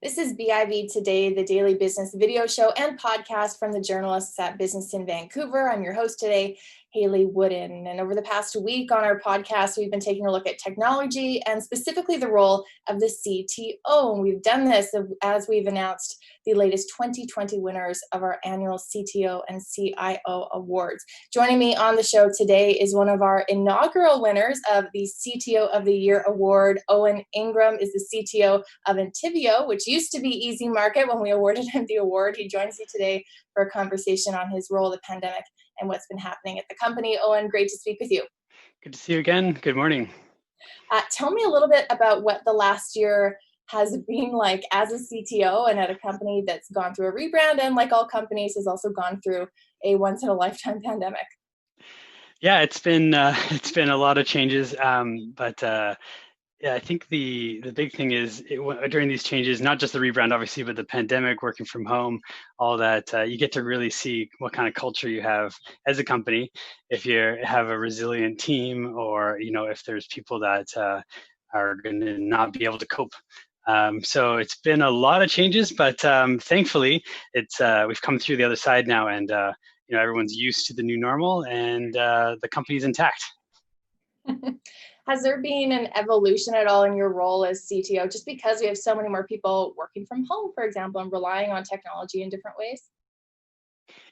This is BIV Today, the daily business video show and podcast from the journalists at Business in Vancouver. I'm your host today, Haley Wooden. And over the past week on our podcast, we've been taking a look at technology and specifically the role of the CTO. And we've done this as we've announced the latest 2020 winners of our annual CTO and CIO awards. Joining me on the show today is one of our inaugural winners of the CTO of the Year award. Owen Ingraham is the CTO of Intiveo, which used to be Easy Market when we awarded him the award. He joins me today for a conversation on his role in the pandemic and what's been happening at the company. Owen, great to speak with you. Good to see you again. Good morning. Tell me a little bit about what the last year has been like as a CTO and at a company that's gone through a rebrand and, like all companies, has also gone through a once-in-a-lifetime pandemic. Yeah, it's been a lot of changes, yeah, I think the big thing is during these changes, not just the rebrand, obviously, but the pandemic, working from home, all that, you get to really see what kind of culture you have as a company. If you have a resilient team, or if there's people that are going to not be able to cope. So it's been a lot of changes, but thankfully, we've come through the other side now, and everyone's used to the new normal, and the company's intact. Has there been an evolution at all in your role as CTO, just because we have so many more people working from home, for example, and relying on technology in different ways?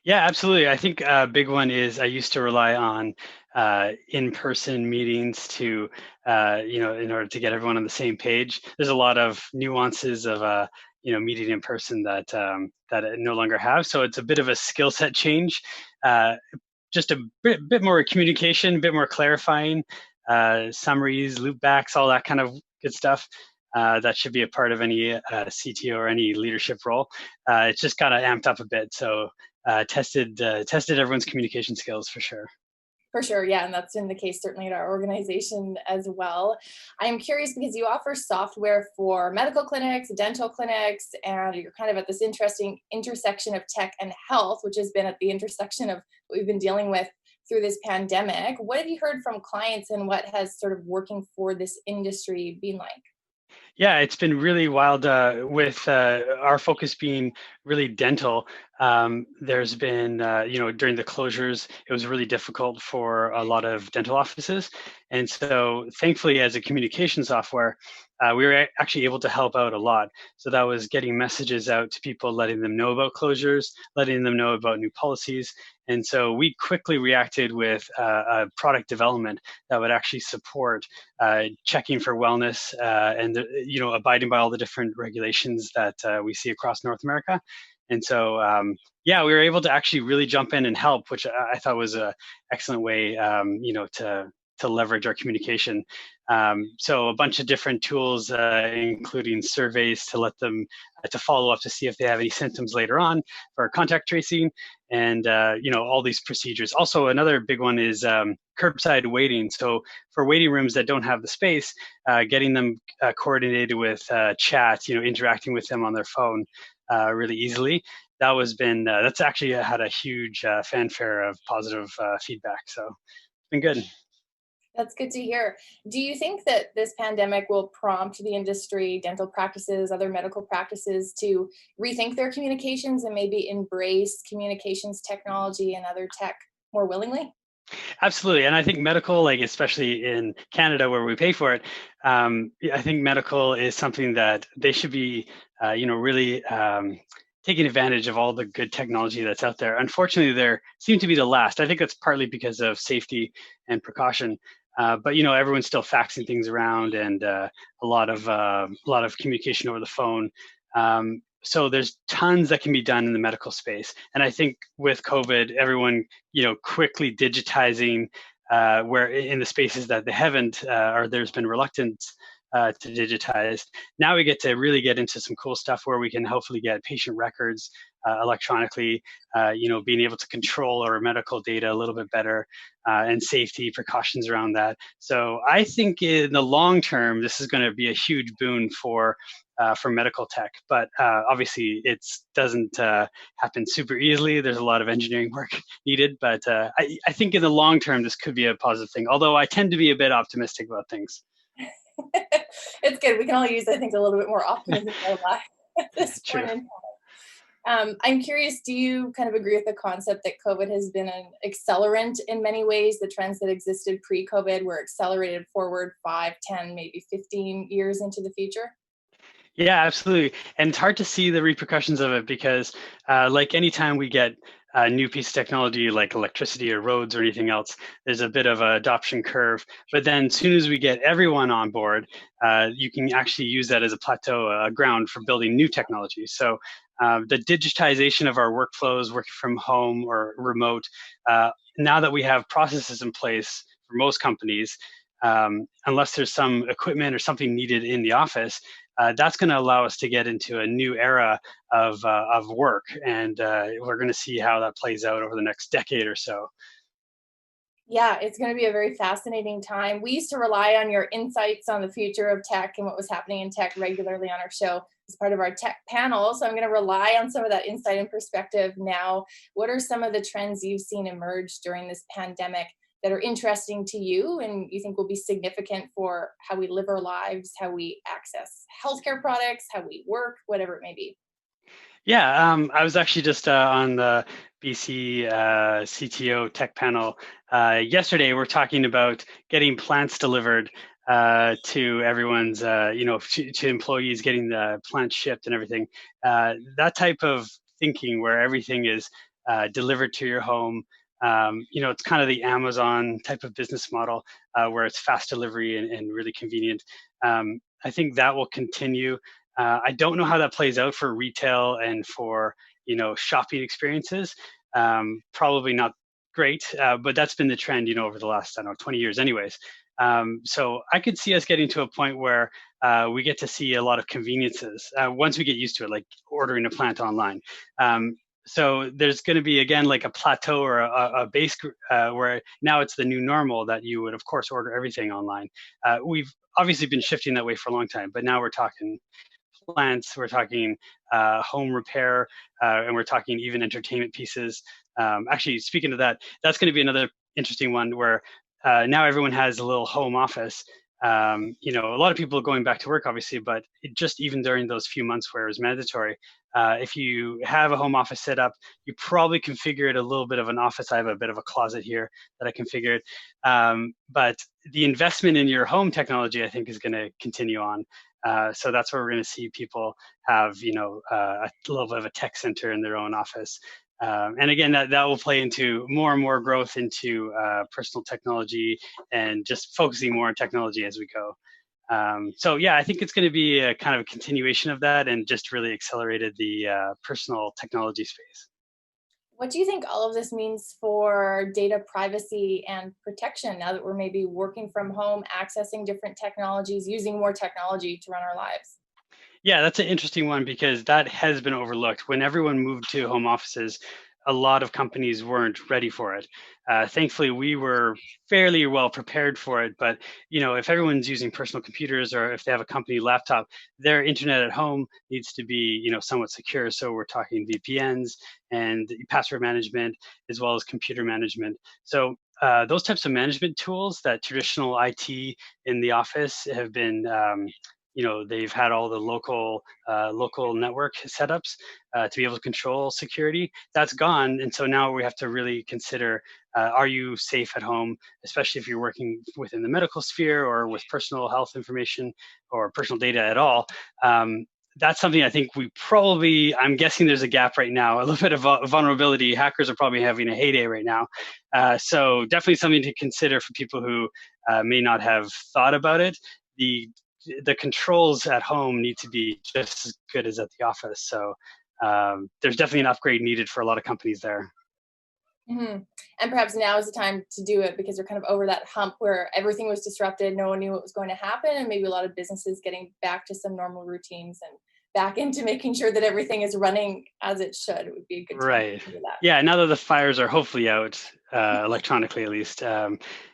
Yeah, absolutely. I think a big one is I used to rely on in-person meetings to, in order to get everyone on the same page. There's a lot of nuances of, meeting in person that I no longer have. So it's a bit of a skill set change. Just a bit more communication, a bit more clarifying, summaries, loopbacks, all that kind of good stuff. That should be a part of any CTO or any leadership role. It's just got amped up a bit. So tested everyone's communication skills for sure. For sure, yeah, and that's been the case certainly at our organization as well. I'm curious because you offer software for medical clinics, dental clinics, and you're kind of at this interesting intersection of tech and health, which has been at the intersection of what we've been dealing with through this pandemic. What have you heard from clients, and what has sort of working for this industry been like? Yeah, it's been really wild with our focus being really dental. There's been, during the closures, it was really difficult for a lot of dental offices. And so thankfully, as a communication software, we were actually able to help out a lot. So that was getting messages out to people, letting them know about closures, letting them know about new policies. And so we quickly reacted with a product development that would actually support checking for wellness and abiding by all the different regulations that we see across North America. And so, yeah, we were able to actually really jump in and help, which I thought was an excellent way, to leverage our communication. So a bunch of different tools, including surveys to let them to follow up to see if they have any symptoms later on for contact tracing, and all these procedures. Also, another big one is curbside waiting. So for waiting rooms that don't have the space, getting them coordinated with chat, interacting with them on their phone really easily. That's actually had a huge fanfare of positive feedback. So it's been good. That's good to hear. Do you think that this pandemic will prompt the industry, dental practices, other medical practices, to rethink their communications and maybe embrace communications technology and other tech more willingly? Absolutely. And I think medical, like especially in Canada where we pay for it, I think medical is something that they should be, really taking advantage of all the good technology that's out there. Unfortunately, there seem to be the last. I think that's partly because of safety and precaution. But everyone's still faxing things around, and a lot of communication over the phone. So there's tons that can be done in the medical space. And I think with COVID, everyone quickly digitizing where in the spaces that they haven't or there's been reluctance to digitize. Now we get to really get into some cool stuff where we can hopefully get patient records electronically, being able to control our medical data a little bit better, and safety precautions around that. So I think in the long term, this is going to be a huge boon for medical tech, but obviously it doesn't happen super easily. There's a lot of engineering work needed, but I think in the long term, this could be a positive thing, although I tend to be a bit optimistic about things. It's good. We can all use, I think, a little bit more optimism in our life. at this True. point in I'm curious, do you kind of agree with the concept that COVID has been an accelerant in many ways? The trends that existed pre-COVID were accelerated forward 5, 10, maybe 15 years into the future? Yeah, absolutely. And it's hard to see the repercussions of it because, like anytime we get a new piece of technology like electricity or roads or anything else, there's a bit of an adoption curve. But then, as soon as we get everyone on board, you can actually use that as a plateau, a ground for building new technology. So, the digitization of our workflows, working from home or remote, now that we have processes in place for most companies, unless there's some equipment or something needed in the office, that's going to allow us to get into a new era of work, and we're going to see how that plays out over the next decade or so. Yeah, it's going to be a very fascinating time. We used to rely on your insights on the future of tech and what was happening in tech regularly on our show as part of our tech panel. So I'm going to rely on some of that insight and perspective now. What are some of the trends you've seen emerge during this pandemic that are interesting to you and you think will be significant for how we live our lives, how we access healthcare products, how we work, whatever it may be? Yeah, I was actually just on the BC CTO tech panel yesterday. We're talking about getting plants delivered to everyone's, to employees, getting the plants shipped and everything. That type of thinking where everything is delivered to your home. It's kind of the Amazon type of business model where it's fast delivery and really convenient. I think that will continue. I don't know how that plays out for retail and for shopping experiences. Probably not great, but that's been the trend over the last, I don't know, 20 years, anyways. So I could see us getting to a point where we get to see a lot of conveniences once we get used to it, like ordering a plant online. So there's going to be again like a plateau or a base where now it's the new normal that you would of course order everything online. We've obviously been shifting that way for a long time, but now we're talking plants, we're talking home repair, and we're talking even entertainment pieces. Actually, speaking of that, that's going to be another interesting one where now everyone has a little home office. A lot of people are going back to work, obviously, but just even during those few months where it was mandatory, if you have a home office set up, you probably configure it a little bit of an office. I have a bit of a closet here that I configured. But the investment in your home technology, I think, is going to continue on. So that's where we're going to see people have, a little bit of a tech center in their own office. And again, that will play into more and more growth into personal technology and just focusing more on technology as we go. So yeah, I think it's going to be a kind of a continuation of that and just really accelerated the personal technology space. What do you think all of this means for data privacy and protection now that we're maybe working from home, accessing different technologies, using more technology to run our lives? Yeah, that's an interesting one because that has been overlooked. When everyone moved to home offices, a lot of companies weren't ready for it. Thankfully, we were fairly well prepared for it. But if everyone's using personal computers or if they have a company laptop, their internet at home needs to be somewhat secure. So we're talking VPNs and password management as well as computer management. So those types of management tools that traditional IT in the office have been they've had all the local network setups to be able to control security. That's gone, and so now we have to really consider: are you safe at home, especially if you're working within the medical sphere or with personal health information or personal data at all. That's something I think I'm guessing there's a gap right now, a little bit of vulnerability. Hackers are probably having a heyday right now. So definitely something to consider for people who may not have thought about it. The controls at home need to be just as good as at the office. So there's definitely an upgrade needed for a lot of companies there. hmm And perhaps now is the time to do it because we're kind of over that hump where everything was disrupted, no one knew what was going to happen, and maybe a lot of businesses getting back to some normal routines and back into making sure that everything is running as it should. It would be a good time Right. to do that. Yeah. Now that the fires are hopefully out, electronically at least,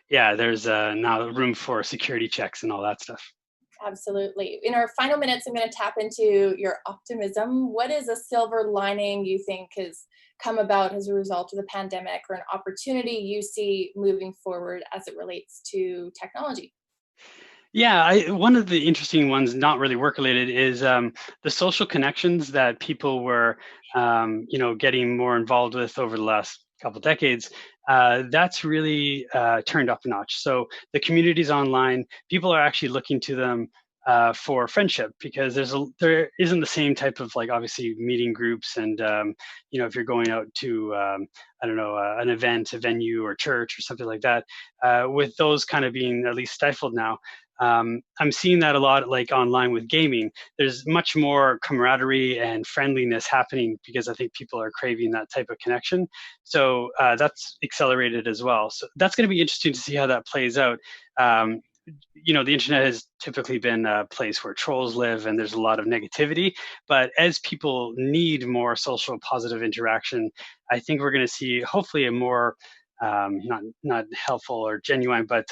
yeah, there's now room for security checks and all that stuff. Absolutely. In our final minutes, I'm going to tap into your optimism. What is a silver lining you think has come about as a result of the pandemic or an opportunity you see moving forward as it relates to technology? Yeah, one of the interesting ones, not really work related, is the social connections that people were, getting more involved with over the last couple decades. That's really turned up a notch. So the communities online, people are actually looking to them for friendship because there isn't the same type of like obviously meeting groups and if you're going out to I don't know an event, a venue or church or something like that, with those kind of being at least stifled now. I'm seeing that a lot like online with gaming. There's much more camaraderie and friendliness happening because I think people are craving that type of connection. So that's accelerated as well. So that's going to be interesting to see how that plays out. Um, the internet has typically been a place where trolls live and there's a lot of negativity. But as people need more social positive interaction, I think we're going to see hopefully a more not helpful or genuine, but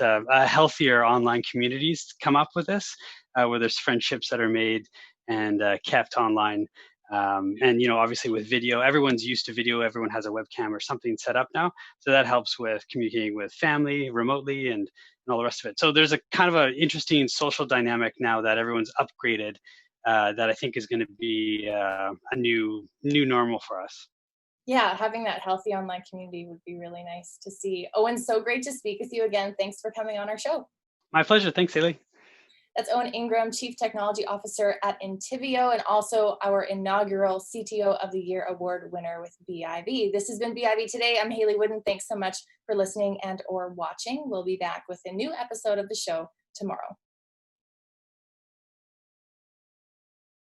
healthier online communities come up with this, where there's friendships that are made and kept online. And obviously with video, everyone's used to video. Everyone has a webcam or something set up now, so that helps with communicating with family remotely and all the rest of it. So there's a kind of an interesting social dynamic now that everyone's upgraded. That I think is going to be a new normal for us. Yeah, having that healthy online community would be really nice to see. Owen, so great to speak with you again. Thanks for coming on our show. My pleasure. Thanks, Haley. That's Owen Ingraham, Chief Technology Officer at Intiveo, and also our inaugural CTO of the Year award winner with BIV. This has been BIV Today. I'm Haley Wooden. Thanks so much for listening and or watching. We'll be back with a new episode of the show tomorrow.